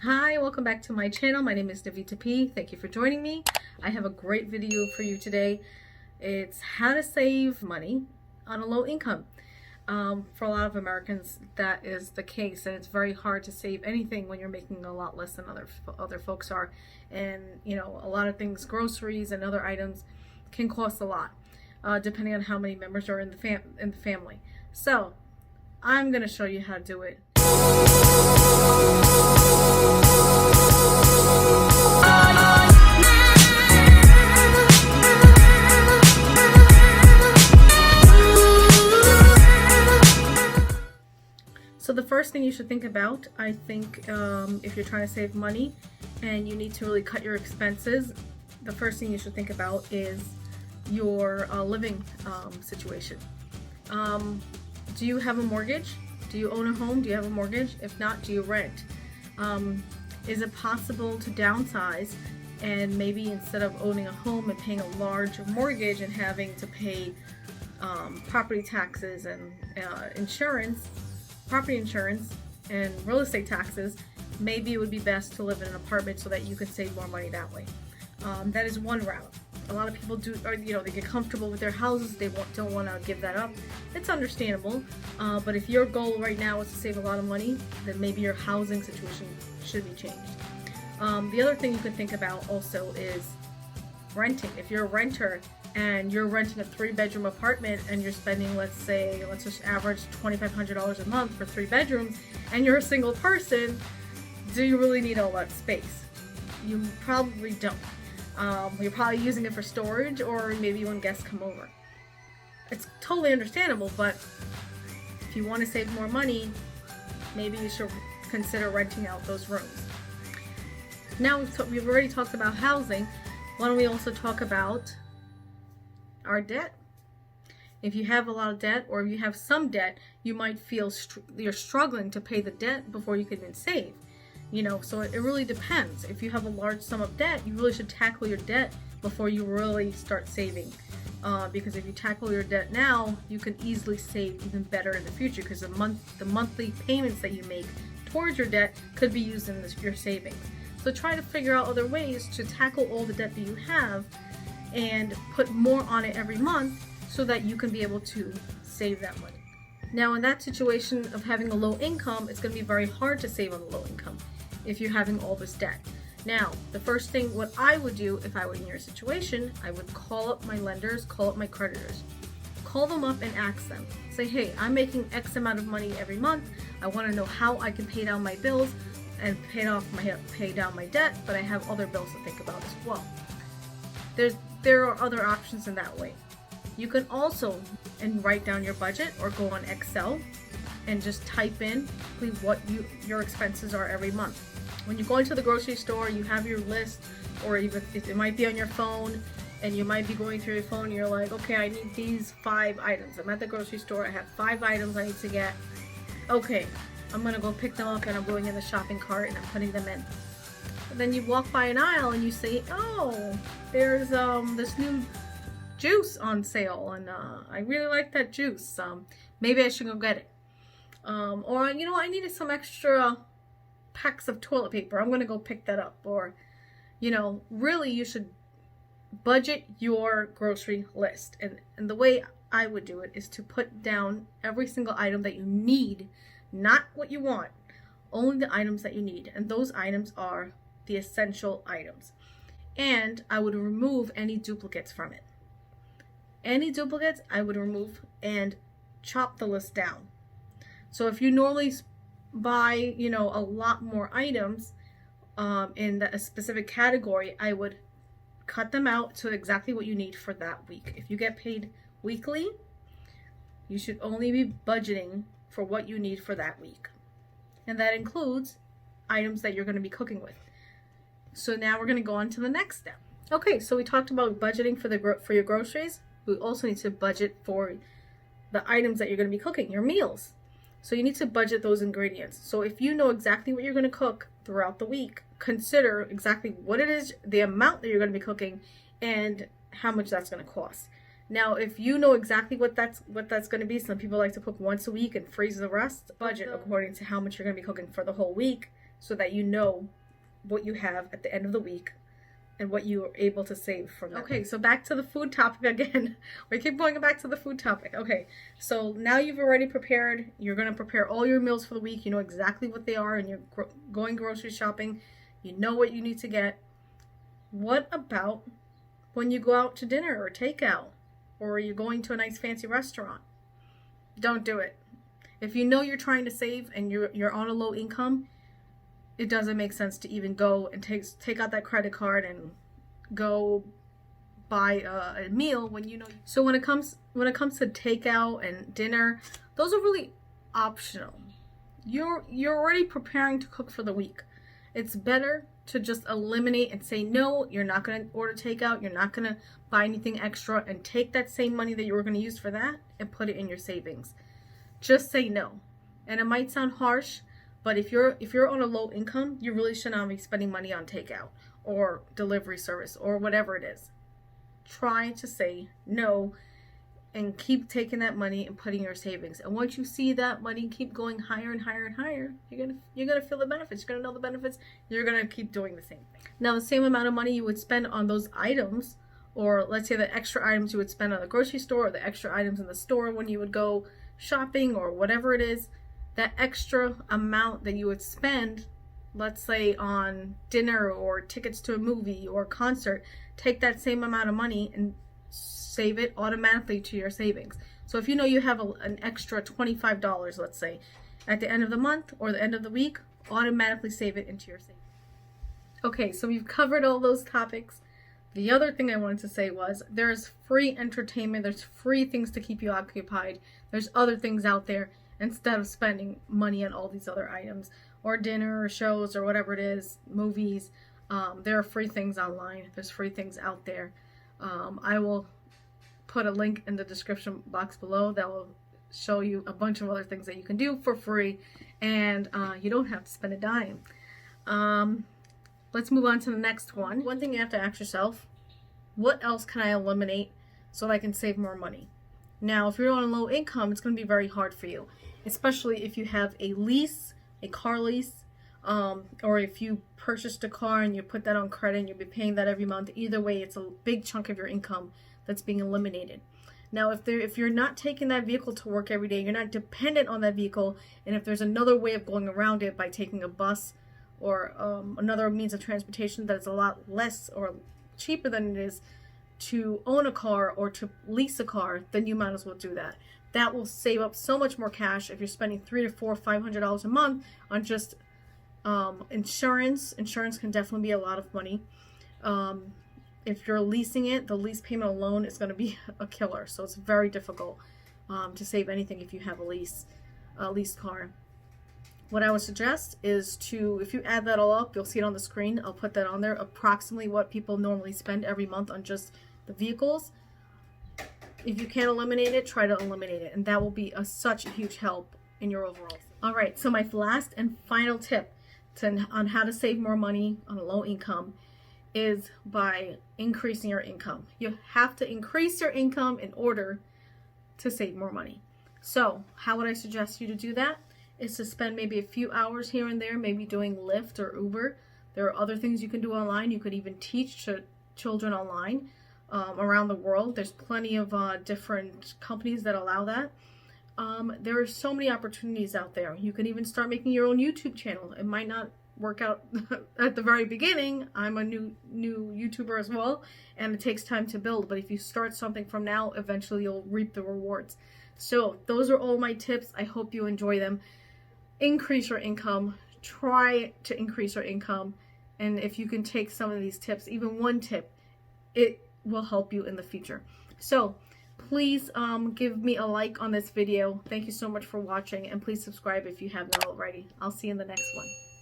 Hi, welcome back to my channel. My name is Navita P. Thank you for joining me. I have a great video for you today. It's how to save money on a low income. For a lot of Americans, that is the case, and it's very hard to save anything when you're making a lot less than other folks are. And you know, a lot of things, groceries and other items, can cost a lot, depending on how many members are in the family. So I'm going to show you how to do it. So the first thing you should think about, I think, if you're trying to save money and you need to really cut your expenses, the first thing you should think about is your living situation. Do you have a mortgage? Do you own a home? Do you have a mortgage? If not, do you rent? Is it possible to downsize and maybe instead of owning a home and paying a large mortgage and having to pay property taxes and property insurance and real estate taxes, maybe it would be best to live in an apartment so that you can save more money that way. That is one route. A lot of people do, or they get comfortable with their houses. They don't want to give that up. It's understandable, but if your goal right now is to save a lot of money, then maybe your housing situation should be changed. The other thing you could think about also is renting. If you're a renter and you're renting a 3-bedroom apartment and you're spending, let's just average $2,500 a month for 3 bedrooms, and you're a single person, do you really need all that space? You probably don't. You're probably using it for storage or maybe when guests come over. It's totally understandable, but if you want to save more money, maybe you should consider renting out those rooms. Now we've already talked about housing. Why don't we also talk about our debt? If you have a lot of debt or if you have some debt, you might feel you're struggling to pay the debt before you can even save. So it really depends. If you have a large sum of debt, you really should tackle your debt before you really start saving. Because if you tackle your debt now, you can easily save even better in the future, because the monthly payments that you make towards your debt could be used in your savings. So try to figure out other ways to tackle all the debt that you have and put more on it every month so that you can be able to save that money. Now in that situation of having a low income, it's going to be very hard to save on a low income if you're having all this debt. Now, the first thing, what I would do if I were in your situation, I would call up my lenders, call up my creditors. Call them up and ask them. Say, hey, I'm making X amount of money every month. I want to know how I can pay down my bills and pay down my debt, but I have other bills to think about as well. There are other options in that way. You can also write down your budget or go on Excel and just type in what your expenses are every month. When you go into the grocery store, you have your list, or even it might be on your phone, and you might be going through your phone and you're like, okay, I need these 5 items. I'm at the grocery store, I have 5 items I need to get. Okay, I'm gonna go pick them up and I'm going in the shopping cart and I'm putting them in. And then you walk by an aisle and you say, oh, there's this new juice on sale, and I really like that juice. Maybe I should go get it. Or I needed some extra packs of toilet paper. I'm gonna go pick that up. Or really you should budget your grocery list, and the way I would do it is to put down every single item that you need, not what you want, only the items that you need, and those items are the essential items. And I would remove any duplicates from it. Any duplicates I would remove and chop the list down. So if you normally buy, a lot more items in a specific category, I would cut them out to exactly what you need for that week. If you get paid weekly, you should only be budgeting for what you need for that week. And that includes items that you're going to be cooking with. So now we're going to go on to the next step. Okay, so we talked about budgeting for your groceries. We also need to budget for the items that you're going to be cooking, your meals. So you need to budget those ingredients. So if you know exactly what you're going to cook throughout the week, consider exactly what it is, the amount that you're going to be cooking, and how much that's going to cost. Now, if you know exactly what that's going to be, some people like to cook once a week and freeze the rest. Budget according to how much you're going to be cooking for the whole week, so that you know what you have at the end of the week and what you are able to save from that. Okay, so back to the food topic again. We keep going back to the food topic. Okay, so now you've already prepared. You're going to prepare all your meals for the week. You know exactly what they are, and you're going grocery shopping. You know what you need to get. What about when you go out to dinner or takeout, or you're going to a nice fancy restaurant? Don't do it. If you know you're trying to save and you're on a low income, it doesn't make sense to even go and take out that credit card and go buy a meal when you know. So when it comes to takeout and dinner, those are really optional. You're already preparing to cook for the week. It's better to just eliminate and say no. You're not going to order takeout. You're not going to buy anything extra, and take that same money that you were going to use for that and put it in your savings. Just say no. And it might sound harsh, but if you're on a low income, you really should not be spending money on takeout or delivery service or whatever it is. Try to say no and keep taking that money and putting in your savings. And once you see that money keep going higher and higher and higher, you're gonna feel the benefits. You're gonna know the benefits. You're gonna keep doing the same thing. Now, the same amount of money you would spend on those items, or let's say the extra items you would spend on the grocery store, or the extra items in the store when you would go shopping or whatever it is, that extra amount that you would spend, let's say on dinner or tickets to a movie or concert, take that same amount of money and save it automatically to your savings. So if you know you have an extra $25, let's say, at the end of the month or the end of the week, automatically save it into your savings. Okay, so we've covered all those topics. The other thing I wanted to say was there's free entertainment, there's free things to keep you occupied. There's other things out there instead of spending money on all these other items or dinner or shows or whatever it is, movies. There are free things online. There's free things out there. I will put a link in the description box below that will show you a bunch of other things that you can do for free, and you don't have to spend a dime. Let's move on to the next one. One thing you have to ask yourself, what else can I eliminate so that I can save more money? Now, if you're on a low income, it's going to be very hard for you, especially if you have a lease, a car lease, or if you purchased a car and you put that on credit and you'll be paying that every month. Either way, it's a big chunk of your income that's being eliminated. Now, if you're not taking that vehicle to work every day, you're not dependent on that vehicle, and if there's another way of going around it by taking a bus or another means of transportation that is a lot less or cheaper than it is to own a car or to lease a car, then you might as well do that. That will save up so much more cash if you're spending $300 to $500 a month on just insurance. Insurance can definitely be a lot of money. If you're leasing it, the lease payment alone is going to be a killer. So it's very difficult to save anything if you have a leased car. What I would suggest is if you add that all up, you'll see it on the screen. I'll put that on there, approximately what people normally spend every month on just the vehicles. If you can't eliminate it, try to eliminate it, and that will be such a huge help in your overall. All right, so my last and final tip on how to save more money on a low income is by increasing your income. You have to increase your income in order to save more money. So how would I suggest you to do that? Is to spend maybe a few hours here and there, maybe doing Lyft or Uber. There are other things you can do online. You could even teach children online around the world. There's plenty of different companies that allow that. There are so many opportunities out there. You can even start making your own YouTube channel. It might not work out at the very beginning. I'm a new YouTuber as well, and it takes time to build. But if you start something from now, eventually you'll reap the rewards. So those are all my tips. I hope you enjoy them. Increase your income. Try to increase your income. And if you can take some of these tips, even one tip, it will help you in the future. So please give me a like on this video. Thank you so much for watching, and please subscribe if you haven't already. I'll see you in the next one.